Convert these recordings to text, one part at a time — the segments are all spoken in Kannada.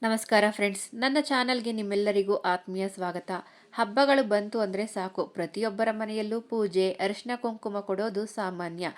ನಮಸ್ಕಾರ ಫ್ರೆಂಡ್ಸ್, ನನ್ನ ಚಾನಲ್ಗೆ ನಿಮ್ಮೆಲ್ಲರಿಗೂ ಆತ್ಮೀಯ ಸ್ವಾಗತ. ಹಬ್ಬಗಳು ಬಂತು ಅಂದರೆ ಸಾಕು, ಪ್ರತಿಯೊಬ್ಬರ ಮನೆಯಲ್ಲೂ ಪೂಜೆ, ಅರಿಶಿನ ಕುಂಕುಮ ಕೊಡೋದು ಸಾಮಾನ್ಯ.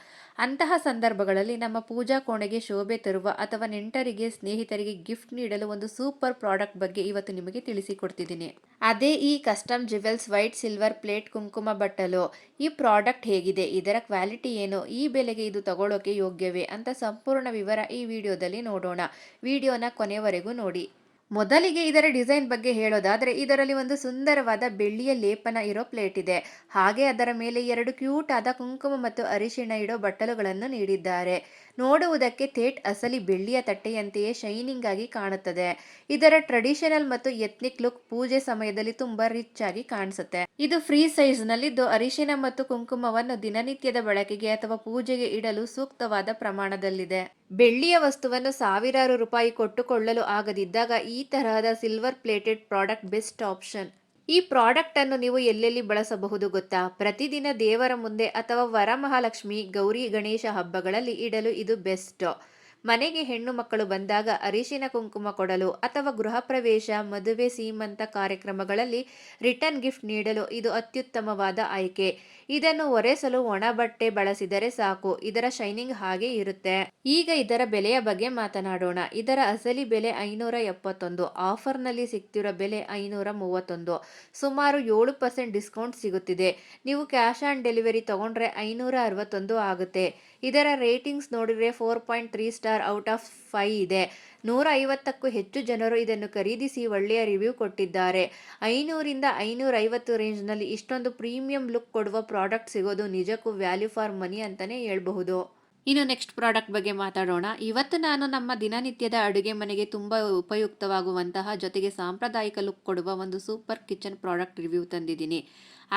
ಅಂತಹ ಸಂದರ್ಭಗಳಲ್ಲಿ ನಮ್ಮ ಪೂಜಾ ಕೋಣೆಗೆ ಶೋಭೆ ತರುವ ಅಥವಾ ನೆಂಟರಿಗೆ ಸ್ನೇಹಿತರಿಗೆ ಗಿಫ್ಟ್ ನೀಡಲು ಒಂದು ಸೂಪರ್ ಪ್ರಾಡಕ್ಟ್ ಬಗ್ಗೆ ಇವತ್ತು ನಿಮಗೆ ತಿಳಿಸಿಕೊಡ್ತಿದ್ದೀನಿ. ಅದೇ ಈ custom jewels white silver plate ಕುಂಕುಮ ಬಟ್ಟಲು. ಈ ಪ್ರಾಡಕ್ಟ್ ಹೇಗಿದೆ, ಇದರ ಕ್ವಾಲಿಟಿ ಏನು, ಈ ಬೆಲೆಗೆ ಇದು ತಗೊಳ್ಳೋಕೆ ಯೋಗ್ಯವೇ ಅಂತ ಸಂಪೂರ್ಣ ವಿವರ ಈ ವಿಡಿಯೋದಲ್ಲಿ ನೋಡೋಣ. ವಿಡಿಯೋನ ಕೊನೆವರೆಗೂ ನೋಡಿ. ಮೊದಲಿಗೆ ಇದರ ಡಿಸೈನ್ ಬಗ್ಗೆ ಹೇಳೋದಾದ್ರೆ, ಇದರಲ್ಲಿ ಒಂದು ಸುಂದರವಾದ ಬೆಳ್ಳಿಯ ಲೇಪನ ಇರೋ ಪ್ಲೇಟ್ ಇದೆ. ಹಾಗೆ ಅದರ ಮೇಲೆ ಎರಡು ಕ್ಯೂಟ್ ಆದ ಕುಂಕುಮ ಮತ್ತು ಅರಿಶಿಣ ಇಡೋ ಬಟ್ಟಲುಗಳನ್ನು ನೀಡಿದ್ದಾರೆ. ನೋಡುವುದಕ್ಕೆ ಥೇಟ್ ಅಸಲಿ ಬೆಳ್ಳಿಯ ತಟ್ಟೆಯಂತೆಯೇ ಶೈನಿಂಗ್ ಆಗಿ ಕಾಣುತ್ತದೆ. ಇದರ ಟ್ರೆಡಿಷನಲ್ ಮತ್ತು ಎಥ್ನಿಕ್ ಲುಕ್ ಪೂಜೆ ಸಮಯದಲ್ಲಿ ತುಂಬಾ ರಿಚ್ ಆಗಿ ಕಾಣಿಸುತ್ತೆ. ಇದು ಫ್ರೀ ಸೈಜ್ ನಲ್ಲಿದ್ದು ಅರಿಶಿನ ಮತ್ತು ಕುಂಕುಮವನ್ನು ದಿನನಿತ್ಯದ ಬಳಕೆಗೆ ಅಥವಾ ಪೂಜೆಗೆ ಇಡಲು ಸೂಕ್ತವಾದ ಪ್ರಮಾಣದಲ್ಲಿದೆ. ಬೆಳ್ಳಿಯ ವಸ್ತುವನ್ನು ಸಾವಿರಾರು ರೂಪಾಯಿ ಕೊಟ್ಟುಕೊಳ್ಳಲು ಆಗದಿದ್ದಾಗ ಈ ತರಹದ silver plated product best option. ಈ ಪ್ರಾಡಕ್ಟ್ ಅನ್ನು ನೀವು ಎಲ್ಲೆಲ್ಲಿ ಬಳಸಬಹುದು ಗೊತ್ತಾ? ಪ್ರತಿದಿನ ದೇವರ ಮುಂದೆ ಅಥವಾ ವರಮಹಾಲಕ್ಷ್ಮಿ, ಗೌರಿ ಗಣೇಶ ಹಬ್ಬಗಳಲ್ಲಿ ಇಡಲು ಇದು ಬೆಸ್ಟ್. ಮನೆಗೆ ಹೆಣ್ಣು ಮಕ್ಕಳು ಬಂದಾಗ ಅರಿಶಿನ ಕುಂಕುಮ ಕೊಡಲು ಅಥವಾ ಗೃಹ ಪ್ರವೇಶ, ಮದುವೆ, ಸೀಮಂತ ಕಾರ್ಯಕ್ರಮಗಳಲ್ಲಿ ರಿಟರ್ನ್ ಗಿಫ್ಟ್ ನೀಡಲು ಇದು ಅತ್ಯುತ್ತಮವಾದ ಆಯ್ಕೆ. ಇದನ್ನು ಒರೆಸಲು ಒಣ ಬಟ್ಟೆ ಬಳಸಿದರೆ ಸಾಕು, ಇದರ ಶೈನಿಂಗ್ ಹಾಗೆ ಇರುತ್ತೆ. ಈಗ ಇದರ ಬೆಲೆಯ ಬಗ್ಗೆ ಮಾತನಾಡೋಣ. ಇದರ ಅಸಲಿ ಬೆಲೆ 571, ಆಫರ್ನಲ್ಲಿ ಸಿಗ್ತಿರೋ ಬೆಲೆ 531. ಸುಮಾರು 7% ಡಿಸ್ಕೌಂಟ್ ಸಿಗುತ್ತಿದೆ. ನೀವು ಕ್ಯಾಶ್ ಆನ್ ಡೆಲಿವರಿ ತಗೊಂಡ್ರೆ 561 ಆಗುತ್ತೆ. ಇದರ ರೇಟಿಂಗ್ಸ್ ನೋಡಿದ್ರೆ 4.3 ಸ್ಟಾರ್ ಔಟ್ ಆಫ್ 5 ಇದೆ. 150ಕ್ಕೂ ಹೆಚ್ಚು ಜನರು ಇದನ್ನು ಖರೀದಿಸಿ ಒಳ್ಳೆಯ ರಿವ್ಯೂ ಕೊಟ್ಟಿದ್ದಾರೆ. 500ರಿಂದ 550 ರೇಂಜ್ನಲ್ಲಿ ಇಷ್ಟೊಂದು ಪ್ರೀಮಿಯಂ ಲುಕ್ ಕೊಡುವ ಪ್ರಾಡಕ್ಟ್ ಸಿಗೋದು ನಿಜಕ್ಕೂ ವ್ಯಾಲ್ಯೂ ಫಾರ್ ಮನಿ ಅಂತಾನೆ ಹೇಳ್ಬಹುದು. ಇನ್ನು ನೆಕ್ಸ್ಟ್ ಪ್ರಾಡಕ್ಟ್ ಬಗ್ಗೆ ಮಾತಾಡೋಣ. ಇವತ್ತು ನಾನು ನಮ್ಮ ದಿನನಿತ್ಯದ ಅಡುಗೆ ಮನೆಗೆ ತುಂಬಾ ಉಪಯುಕ್ತವಾಗುವಂತಹ ಜೊತೆಗೆ ಸಾಂಪ್ರದಾಯಿಕ ಲುಕ್ ಕೊಡುವ ಒಂದು ಸೂಪರ್ ಕಿಚನ್ ಪ್ರಾಡಕ್ಟ್ ರಿವ್ಯೂ ತಂದಿದ್ದೀನಿ.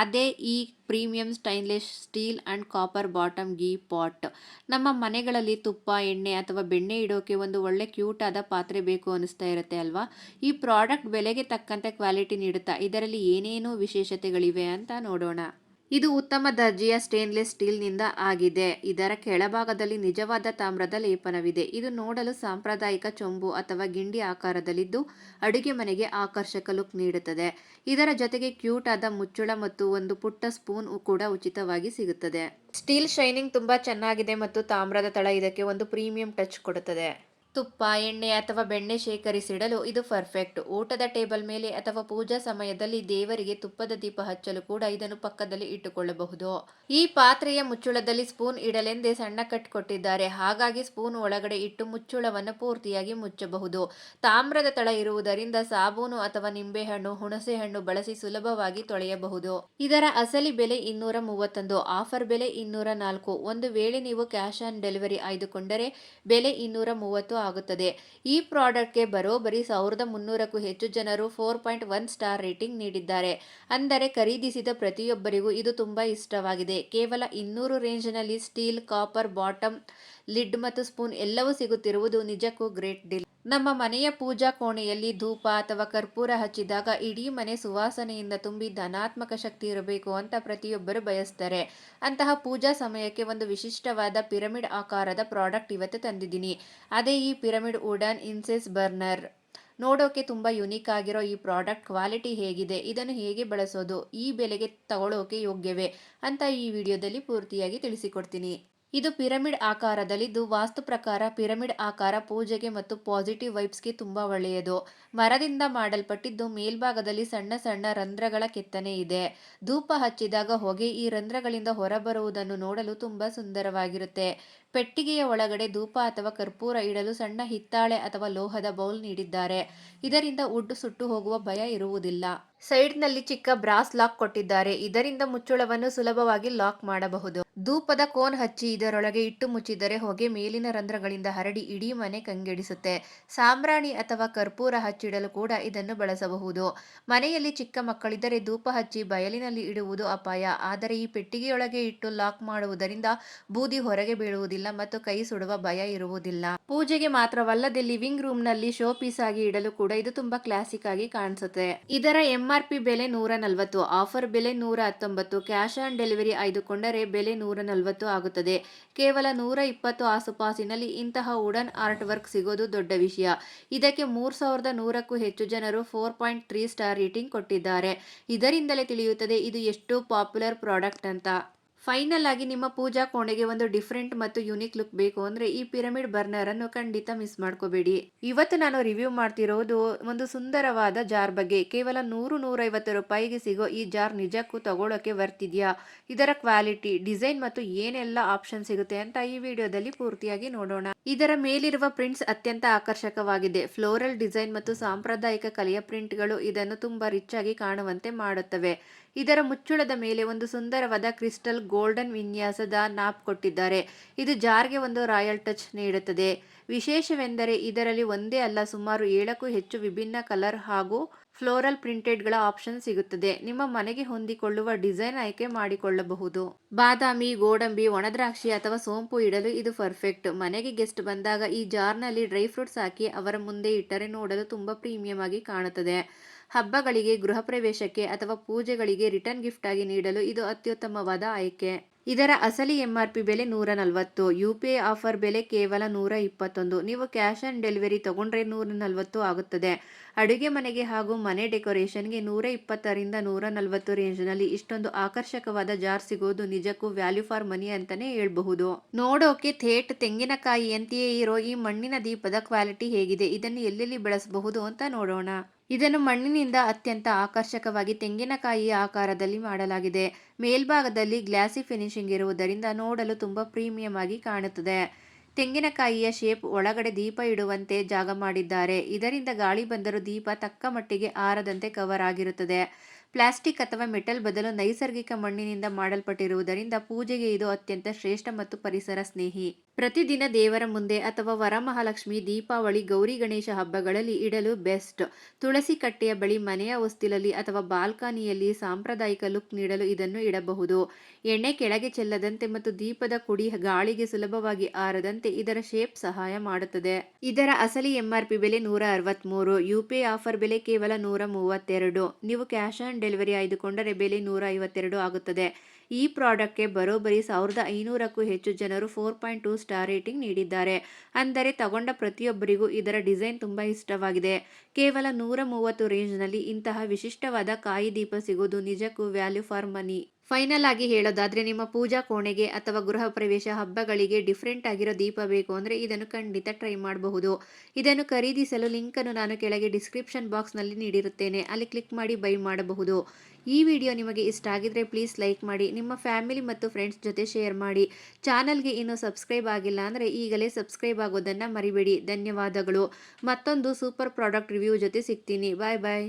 ಅದೇ ಈ premium stainless steel and copper bottom ghee pot. ನಮ್ಮ ಮನೆಗಳಲ್ಲಿ ತುಪ್ಪ, ಎಣ್ಣೆ ಅಥವಾ ಬೆಣ್ಣೆ ಇಡೋಕೆ ಒಂದು ಒಳ್ಳೆ ಕ್ಯೂಟ್ ಆದ ಪಾತ್ರೆ ಬೇಕು ಅನಿಸ್ತಾ ಇರುತ್ತೆ ಅಲ್ವಾ? ಈ ಪ್ರಾಡಕ್ಟ್ ಬೆಲೆಗೆ ತಕ್ಕಂತೆ ಕ್ವಾಲಿಟಿ ನೀಡುತ್ತಾ ಇದರಲ್ಲಿ ಏನೇನು ವಿಶೇಷತೆಗಳಿವೆ ಅಂತ ನೋಡೋಣ. ಇದು ಉತ್ತಮ ದರ್ಜೆಯ ಸ್ಟೇನ್ಲೆಸ್ ಸ್ಟೀಲ್ನಿಂದ ಆಗಿದೆ. ಇದರ ಕೆಳಭಾಗದಲ್ಲಿ ನಿಜವಾದ ತಾಮ್ರದ ಲೇಪನವಿದೆ. ಇದು ನೋಡಲು ಸಾಂಪ್ರದಾಯಿಕ ಚೊಂಬು ಅಥವಾ ಗಿಂಡಿ ಆಕಾರದಲ್ಲಿದ್ದು ಅಡುಗೆ ಮನೆಗೆ ಆಕರ್ಷಕ ಲುಕ್ ನೀಡುತ್ತದೆ. ಇದರ ಜೊತೆಗೆ ಕ್ಯೂಟ್ ಆದ ಮುಚ್ಚಳ ಮತ್ತು ಒಂದು ಪುಟ್ಟ ಸ್ಪೂನ್ ಕೂಡ ಉಚಿತವಾಗಿ ಸಿಗುತ್ತದೆ. ಸ್ಟೀಲ್ ಶೈನಿಂಗ್ ತುಂಬಾ ಚೆನ್ನಾಗಿದೆ ಮತ್ತು ತಾಮ್ರದ ತಳ ಇದಕ್ಕೆ ಒಂದು ಪ್ರೀಮಿಯಂ ಟಚ್ ಕೊಡುತ್ತದೆ. ತುಪ್ಪ, ಎಣ್ಣೆ ಅಥವಾ ಬೆಣ್ಣೆ ಶೇಖರಿಸಿಡಲು ಇದು ಪರ್ಫೆಕ್ಟ್. ಊಟದ ಟೇಬಲ್ ಮೇಲೆ ಅಥವಾ ಪೂಜಾ ಸಮಯದಲ್ಲಿ ದೇವರಿಗೆ ತುಪ್ಪದ ದೀಪ ಹಚ್ಚಲು ಕೂಡ ಇದನ್ನು ಪಕ್ಕದಲ್ಲಿ ಇಟ್ಟುಕೊಳ್ಳಬಹುದು. ಈ ಪಾತ್ರೆಯ ಮುಚ್ಚಳದಲ್ಲಿ ಸ್ಪೂನ್ ಇಡಲೆಂದೇ ಸಣ್ಣ ಕಟ್ ಕೊಟ್ಟಿದ್ದಾರೆ. ಹಾಗಾಗಿ ಸ್ಪೂನ್ ಒಳಗಡೆ ಇಟ್ಟು ಮುಚ್ಚಳವನ್ನು ಪೂರ್ತಿಯಾಗಿ ಮುಚ್ಚಬಹುದು. ತಾಮ್ರದ ತಳ ಇರುವುದರಿಂದ ಸಾಬೂನು ಅಥವಾ ನಿಂಬೆಹಣ್ಣು, ಹುಣಸೆಹಣ್ಣು ಬಳಸಿ ಸುಲಭವಾಗಿ ತೊಳೆಯಬಹುದು. ಇದರ ಅಸಲಿ ಬೆಲೆ 231, ಆಫರ್ ಬೆಲೆ 204. ಒಂದು ವೇಳೆ ನೀವು ಕ್ಯಾಶ್ ಆನ್ ಡೆಲಿವರಿ ಆಯ್ದುಕೊಂಡರೆ ಬೆಲೆ 230 ಆಗುತ್ತದೆ. ಈ ಪ್ರಾಡಕ್ಟ್ಗೆ ಬರೋಬ್ಬರಿ 1300ಕ್ಕೂ ಹೆಚ್ಚು ಜನರು 4.1 ಸ್ಟಾರ್ ರೇಟಿಂಗ್ ನೀಡಿದ್ದಾರೆ. ಅಂದರೆ ಖರೀದಿಸಿದ ಪ್ರತಿಯೊಬ್ಬರಿಗೂ ಇದು ತುಂಬಾ ಇಷ್ಟವಾಗಿದೆ. ಕೇವಲ 200 ರೇಂಜ್ನಲ್ಲಿ ಸ್ಟೀಲ್, ಕಾಪರ್ ಬಾಟಮ್, ಲಿಡ್ ಮತ್ತು ಸ್ಪೂನ್ ಎಲ್ಲವೂ ಸಿಗುತ್ತಿರುವುದು ನಿಜಕ್ಕೂ ಗ್ರೇಟ್ ಡೀಲ್. ನಮ್ಮ ಮನೆಯ ಪೂಜಾ ಕೋಣೆಯಲ್ಲಿ ಧೂಪ ಅಥವಾ ಕರ್ಪೂರ ಹಚ್ಚಿದಾಗ ಇಡೀ ಮನೆ ಸುವಾಸನೆಯಿಂದ ತುಂಬಿ ಧನಾತ್ಮಕ ಶಕ್ತಿ ಇರಬೇಕು ಅಂತ ಪ್ರತಿಯೊಬ್ಬರು ಬಯಸ್ತಾರೆ. ಅಂತಹ ಪೂಜಾ ಸಮಯಕ್ಕೆ ಒಂದು ವಿಶಿಷ್ಟವಾದ ಪಿರಮಿಡ್ ಆಕಾರದ ಪ್ರಾಡಕ್ಟ್ ಇವತ್ತು ತಂದಿದ್ದೀನಿ. ಅದೇ ಈ ಪಿರಮಿಡ್ ವುಡನ್ ಇನ್ಸೆನ್ಸ್ ಬರ್ನರ್. ನೋಡೋಕೆ ತುಂಬಾ ಯುನೀಕ್ ಆಗಿರೋ ಈ ಪ್ರಾಡಕ್ಟ್ ಕ್ವಾಲಿಟಿ ಹೇಗಿದೆ, ಇದನ್ನು ಹೇಗೆ ಬಳಸೋದು, ಈ ಬೆಲೆಗೆ ತಗೊಳ್ಳೋಕೆ ಯೋಗ್ಯವೇ ಅಂತ ಈ ವಿಡಿಯೋದಲ್ಲಿ ಪೂರ್ತಿಯಾಗಿ ತಿಳಿಸಿಕೊಡ್ತೀನಿ. ಇದು ಪಿರಮಿಡ್ ಆಕಾರದಲ್ಲಿದ್ದು ವಾಸ್ತು ಪ್ರಕಾರ ಪಿರಮಿಡ್ ಆಕಾರ ಪೂಜೆಗೆ ಮತ್ತು ಪಾಸಿಟಿವ್ ವೈಬ್ಸ್ಗೆ ತುಂಬಾ ಒಳ್ಳೆಯದು. ಮರದಿಂದ ಮಾಡಲ್ಪಟ್ಟಿದ್ದು ಮೇಲ್ಭಾಗದಲ್ಲಿ ಸಣ್ಣ ಸಣ್ಣ ರಂಧ್ರಗಳ ಕೆತ್ತನೆ ಇದೆ. ಧೂಪ ಹಚ್ಚಿದಾಗ ಹೊಗೆ ಈ ರಂಧ್ರಗಳಿಂದ ಹೊರಬರುವುದನ್ನು ನೋಡಲು ತುಂಬಾ ಸುಂದರವಾಗಿರುತ್ತೆ. ಪೆಟ್ಟಿಗೆಯ ಒಳಗಡೆ ಧೂಪ ಅಥವಾ ಕರ್ಪೂರ ಇಡಲು ಸಣ್ಣ ಹಿತ್ತಾಳೆ ಅಥವಾ ಲೋಹದ ಬೌಲ್ ನೀಡಿದ್ದಾರೆ. ಇದರಿಂದ ವುಡ್ ಸುಟ್ಟು ಹೋಗುವ ಭಯ ಇರುವುದಿಲ್ಲ. ಸೈಡ್ನಲ್ಲಿ ಚಿಕ್ಕ ಬ್ರಾಸ್ ಲಾಕ್ ಕೊಟ್ಟಿದ್ದಾರೆ. ಇದರಿಂದ ಮುಚ್ಚಳವನ್ನು ಸುಲಭವಾಗಿ ಲಾಕ್ ಮಾಡಬಹುದು. ಧೂಪದ ಕೋನ್ ಹಚ್ಚಿ ಇದರೊಳಗೆ ಇಟ್ಟು ಮುಚ್ಚಿದರೆ ಹೊಗೆ ಮೇಲಿನ ರಂಧ್ರಗಳಿಂದ ಹರಡಿ ಇಡೀ ಮನೆ ಕಂಗೆಡಿಸುತ್ತೆ. ಸಾಂಬ್ರಾಣಿ ಅಥವಾ ಕರ್ಪೂರ ಹಚ್ಚಿಡಲು ಕೂಡ ಇದನ್ನು ಬಳಸಬಹುದು. ಮನೆಯಲ್ಲಿ ಚಿಕ್ಕ ಮಕ್ಕಳಿದ್ದರೆ ಧೂಪ ಹಚ್ಚಿ ಬಯಲಿನಲ್ಲಿ ಇಡುವುದು ಅಪಾಯ. ಆದರೆ ಈ ಪೆಟ್ಟಿಗೆಯೊಳಗೆ ಇಟ್ಟು ಲಾಕ್ ಮಾಡುವುದರಿಂದ ಬೂದಿ ಹೊರಗೆ ಬೀಳುವುದಿಲ್ಲ ಮತ್ತು ಕೈ ಸುಡುವ ಭಯ ಇರುವುದಿಲ್ಲ. ಪೂಜೆಗೆ ಮಾತ್ರವಲ್ಲದೆ ಲಿವಿಂಗ್ ರೂಮ್ ನಲ್ಲಿ ಶೋ ಪೀಸ್ ಆಗಿ ಇಡಲು ಕೂಡ ಇದು ತುಂಬಾ ಕ್ಲಾಸಿಕ್ ಆಗಿ ಕಾಣಿಸುತ್ತೆ. ಇದರ MRP ಬೆಲೆ 140, ಆಫರ್ ಬೆಲೆ 119. ಕ್ಯಾಶ್ ಆನ್ ಡೆಲಿವರಿ ಆಯ್ದುಕೊಂಡರೆ ಬೆಲೆ 140 ಆಗುತ್ತದೆ. ಕೇವಲ 120 ಆಸುಪಾಸಿನಲ್ಲಿ ಇಂತಹ ವುಡನ್ ಆರ್ಟ್ ವರ್ಕ್ ಸಿಗೋದು ದೊಡ್ಡ ವಿಷಯ. ಇದಕ್ಕೆ 3100ಕ್ಕೂ ಹೆಚ್ಚು ಜನರು 4.3 ಸ್ಟಾರ್ ರೇಟಿಂಗ್ ಕೊಟ್ಟಿದ್ದಾರೆ. ಇದರಿಂದಲೇ ತಿಳಿಯುತ್ತದೆ ಇದು ಎಷ್ಟು ಪಾಪ್ಯುಲರ್ ಪ್ರಾಡಕ್ಟ್ ಅಂತ. ಫೈನಲ್ ಆಗಿ ನಿಮ್ಮ ಪೂಜಾ ಕೋಣೆಗೆ ಒಂದು ಡಿಫ್ರೆಂಟ್ ಮತ್ತು ಯುನಿಕ್ ಲುಕ್ ಬೇಕು ಅಂದ್ರೆ ಈ ಪಿರಮಿಡ್ ಬರ್ನರ್ ಅನ್ನು ಖಂಡಿತ ಮಿಸ್ ಮಾಡ್ಕೋಬೇಡಿ. ಇವತ್ತು ನಾನು ರಿವ್ಯೂ ಮಾಡ್ತಿರೋದು ಒಂದು ಸುಂದರವಾದ ಜಾರ್ ಬಗ್ಗೆ. ಕೇವಲ 100-150 ರೂಪಾಯಿಗೆ ಸಿಗೋ ಈ ಜಾರ್ ನಿಜಕ್ಕೂ ತಗೊಳ್ಳೋಕೆ ವರ್ತಿದ್ಯಾ? ಇದರ ಕ್ವಾಲಿಟಿ, ಡಿಸೈನ್ ಮತ್ತು ಏನೆಲ್ಲ ಆಪ್ಷನ್ ಸಿಗುತ್ತೆ ಅಂತ ಈ ವಿಡಿಯೋದಲ್ಲಿ ಪೂರ್ತಿಯಾಗಿ ನೋಡೋಣ. ಇದರ ಮೇಲಿರುವ ಪ್ರಿಂಟ್ಸ್ ಅತ್ಯಂತ ಆಕರ್ಷಕವಾಗಿದೆ. ಫ್ಲೋರಲ್ ಡಿಸೈನ್ ಮತ್ತು ಸಾಂಪ್ರದಾಯಿಕ ಕಲೆಯ ಪ್ರಿಂಟ್ಗಳು ಇದನ್ನು ತುಂಬಾ ರಿಚ್ ಆಗಿ ಕಾಣುವಂತೆ ಮಾಡುತ್ತವೆ. ಇದರ ಮುಚ್ಚಳದ ಮೇಲೆ ಒಂದು ಸುಂದರವಾದ ಕ್ರಿಸ್ಟಲ್ ಗೋಲ್ಡನ್ ವಿನ್ಯಾಸದ ನಾಪ್ ಕೊಟ್ಟಿದ್ದಾರೆ. ಇದು ಜಾರ್ಗೆ ಒಂದು ರಾಯಲ್ ಟಚ್ ನೀಡುತ್ತದೆ. ವಿಶೇಷವೆಂದರೆ ಇದರಲ್ಲಿ ಒಂದೇ ಅಲ್ಲ ಸುಮಾರು 7ಕ್ಕೂ ಹೆಚ್ಚು ವಿಭಿನ್ನ ಕಲರ್ ಹಾಗೂ ಫ್ಲೋರಲ್ ಪ್ರಿಂಟೆಡ್ಗಳ ಆಪ್ಷನ್ ಸಿಗುತ್ತದೆ. ನಿಮ್ಮ ಮನೆಗೆ ಹೊಂದಿಕೊಳ್ಳುವ ಡಿಸೈನ್ ಆಯ್ಕೆ ಮಾಡಿಕೊಳ್ಳಬಹುದು. ಬಾದಾಮಿ, ಗೋಡಂಬಿ, ಒಣದ್ರಾಕ್ಷಿ ಅಥವಾ ಸೋಂಪು ಇಡಲು ಇದು ಪರ್ಫೆಕ್ಟ್. ಮನೆಗೆ ಗೆಸ್ಟ್ ಬಂದಾಗ ಈ ಜಾರ್ನಲ್ಲಿ ಡ್ರೈ ಫ್ರೂಟ್ಸ್ ಹಾಕಿ ಅವರ ಮುಂದೆ ಇಟ್ಟರೆ ನೋಡಲು ತುಂಬಾ ಪ್ರೀಮಿಯಂ ಆಗಿ ಕಾಣುತ್ತದೆ. ಹಬ್ಬಗಳಿಗೆ, ಗೃಹ ಪ್ರವೇಶಕ್ಕೆ ಅಥವಾ ಪೂಜೆಗಳಿಗೆ ರಿಟರ್ನ್ ಗಿಫ್ಟ್ ಆಗಿ ನೀಡಲು ಇದು ಅತ್ಯುತ್ತಮವಾದ ಆಯ್ಕೆ. ಇದರ ಅಸಲಿ MRP ಬೆಲೆ 140. UPI ಆಫರ್ ಬೆಲೆ ಕೇವಲ 121. ನೀವು ಕ್ಯಾಶ್ ಆನ್ ಡೆಲಿವರಿ ತಗೊಂಡ್ರೆ 140 ಆಗುತ್ತದೆ. ಅಡುಗೆ ಮನೆಗೆ ಹಾಗೂ ಮನೆ ಡೆಕೋರೇಷನ್ಗೆ 120ರಿಂದ 140 ರೇಂಜ್ನಲ್ಲಿ ಇಷ್ಟೊಂದು ಆಕರ್ಷಕವಾದ ಜಾರ್ ಸಿಗೋದು ನಿಜಕ್ಕೂ ವ್ಯಾಲ್ಯೂ ಫಾರ್ ಮನಿ ಅಂತಾನೆ ಹೇಳ್ಬಹುದು. ನೋಡೋಕೆ ಥೇಟ್ ತೆಂಗಿನಕಾಯಿಯಂತೆಯೇ ಇರೋ ಈ ಮಣ್ಣಿನ ದೀಪದ ಕ್ವಾಲಿಟಿ ಹೇಗಿದೆ, ಇದನ್ನು ಎಲ್ಲೆಲ್ಲಿ ಬಳಸಬಹುದು ಅಂತ ನೋಡೋಣ. ಇದನ್ನು ಮಣ್ಣಿನಿಂದ ಅತ್ಯಂತ ಆಕರ್ಷಕವಾಗಿ ತೆಂಗಿನಕಾಯಿಯ ಆಕಾರದಲ್ಲಿ ಮಾಡಲಾಗಿದೆ. ಮೇಲ್ಭಾಗದಲ್ಲಿ ಗ್ಲಾಸಿ ಫಿನಿಶಿಂಗ್ ಇರುವುದರಿಂದ ನೋಡಲು ತುಂಬಾ ಪ್ರೀಮಿಯಂ ಆಗಿ ಕಾಣುತ್ತದೆ. ತೆಂಗಿನಕಾಯಿಯ ಶೇಪ್ ಒಳಗಡೆ ದೀಪ ಇಡುವಂತೆ ಜಾಗ ಮಾಡಿದ್ದಾರೆ. ಇದರಿಂದ ಗಾಳಿ ಬಂದರೂ ದೀಪ ತಕ್ಕ ಮಟ್ಟಿಗೆ ಆರದಂತೆ ಕವರ್ ಆಗಿರುತ್ತದೆ. ಪ್ಲಾಸ್ಟಿಕ್ ಅಥವಾ ಮೆಟಲ್ ಬದಲು ನೈಸರ್ಗಿಕ ಮಣ್ಣಿನಿಂದ ಮಾಡಲ್ಪಟ್ಟಿರುವುದರಿಂದ ಪೂಜೆಗೆ ಇದು ಅತ್ಯಂತ ಶ್ರೇಷ್ಠ ಮತ್ತು ಪರಿಸರ ಸ್ನೇಹಿ. ಪ್ರತಿದಿನ ದೇವರ ಮುಂದೆ ಅಥವಾ ವರಮಹಾಲಕ್ಷ್ಮಿ, ದೀಪಾವಳಿ, ಗೌರಿ ಗಣೇಶ ಹಬ್ಬಗಳಲ್ಲಿ ಇಡಲು ಬೆಸ್ಟ್. ತುಳಸಿ ಕಟ್ಟೆಯ ಬಳಿ, ಮನೆಯ ಹೊಸ್ತಿಲಲ್ಲಿ ಅಥವಾ ಬಾಲ್ಕನಿಯಲ್ಲಿ ಸಾಂಪ್ರದಾಯಿಕ ಲುಕ್ ನೀಡಲು ಇದನ್ನು ಇಡಬಹುದು. ಎಣ್ಣೆ ಕೆಳಗೆ ಚೆಲ್ಲದಂತೆ ಮತ್ತು ದೀಪದ ಕುಡಿ ಗಾಳಿಗೆ ಸುಲಭವಾಗಿ ಆರದಂತೆ ಇದರ ಶೇಪ್ ಸಹಾಯ ಮಾಡುತ್ತದೆ. ಇದರ ಅಸಲಿ MRP ಬೆಲೆ 163. UPI ಆಫರ್ ಬೆಲೆ ಕೇವಲ 132. ನೀವು ಕ್ಯಾಶ್ ಆನ್ ಡೆಲಿವರಿ ಆಯ್ದುಕೊಂಡರೆ ಬೆಲೆ 152 ಆಗುತ್ತದೆ. ಈ ಪ್ರಾಡಕ್ಟ್ಗೆ ಬರೋಬ್ಬರಿ 1500ಕ್ಕೂ ಹೆಚ್ಚು ಜನರು 4.2 ಸ್ಟಾರ್ ರೇಟಿಂಗ್ ನೀಡಿದ್ದಾರೆ. ಅಂದರೆ ತಗೊಂಡ ಪ್ರತಿಯೊಬ್ಬರಿಗೂ ಇದರ ಡಿಸೈನ್ ತುಂಬಾ ಇಷ್ಟವಾಗಿದೆ. ಕೇವಲ 130 ರೇಂಜ್ನಲ್ಲಿ ಇಂತಹ ವಿಶಿಷ್ಟವಾದ ಕಾಯಿ ದೀಪ ಸಿಗೋದು ನಿಜಕ್ಕೂ ವ್ಯಾಲ್ಯೂ ಫಾರ್ ಮನಿ. ಫೈನಲ್ ಆಗಿ ಹೇಳೋದಾದ್ರೆ ನಿಮ್ಮ ಪೂಜಾ ಕೋಣೆಗೆ ಅಥವಾ ಗೃಹ ಪ್ರವೇಶ ಹಬ್ಬಗಳಿಗೆ ಡಿಫ್ರೆಂಟ್ ಆಗಿರೋ ದೀಪ ಬೇಕು ಅಂದ್ರೆ ಇದನ್ನು ಖಂಡಿತ ಟ್ರೈ ಮಾಡಬಹುದು. ಇದನ್ನು ಖರೀದಿಸಲು ಲಿಂಕ್ ಅನ್ನು ನಾನು ಕೆಳಗೆ ಡಿಸ್ಕ್ರಿಪ್ಷನ್ ಬಾಕ್ಸ್ನಲ್ಲಿ ನೀಡಿರುತ್ತೇನೆ, ಅಲ್ಲಿ ಕ್ಲಿಕ್ ಮಾಡಿ ಬೈ ಮಾಡಬಹುದು. ಈ ವಿಡಿಯೋ ನಿಮಗೆ ಇಷ್ಟ ಆಗಿದ್ರೆ ಪ್ಲೀಸ್ ಲೈಕ್ ಮಾಡಿ, ನಿಮ್ಮ ಫ್ಯಾಮಿಲಿ ಮತ್ತು ಫ್ರೆಂಡ್ಸ್ ಜೊತೆ ಶೇರ್ ಮಾಡಿ. ಚಾನಲ್ಗೆ ಇನ್ನೂ ಸಬ್ಸ್ಕ್ರೈಬ್ ಆಗಿಲ್ಲ ಅಂದರೆ ಈಗಲೇ ಸಬ್ಸ್ಕ್ರೈಬ್ ಆಗೋದನ್ನು ಮರಿಬೇಡಿ. ಧನ್ಯವಾದಗಳು. ಮತ್ತೊಂದು ಸೂಪರ್ ಪ್ರಾಡಕ್ಟ್ ರಿವ್ಯೂ ಜೊತೆ ಸಿಗ್ತೀನಿ. ಬಾಯ್ ಬಾಯ್.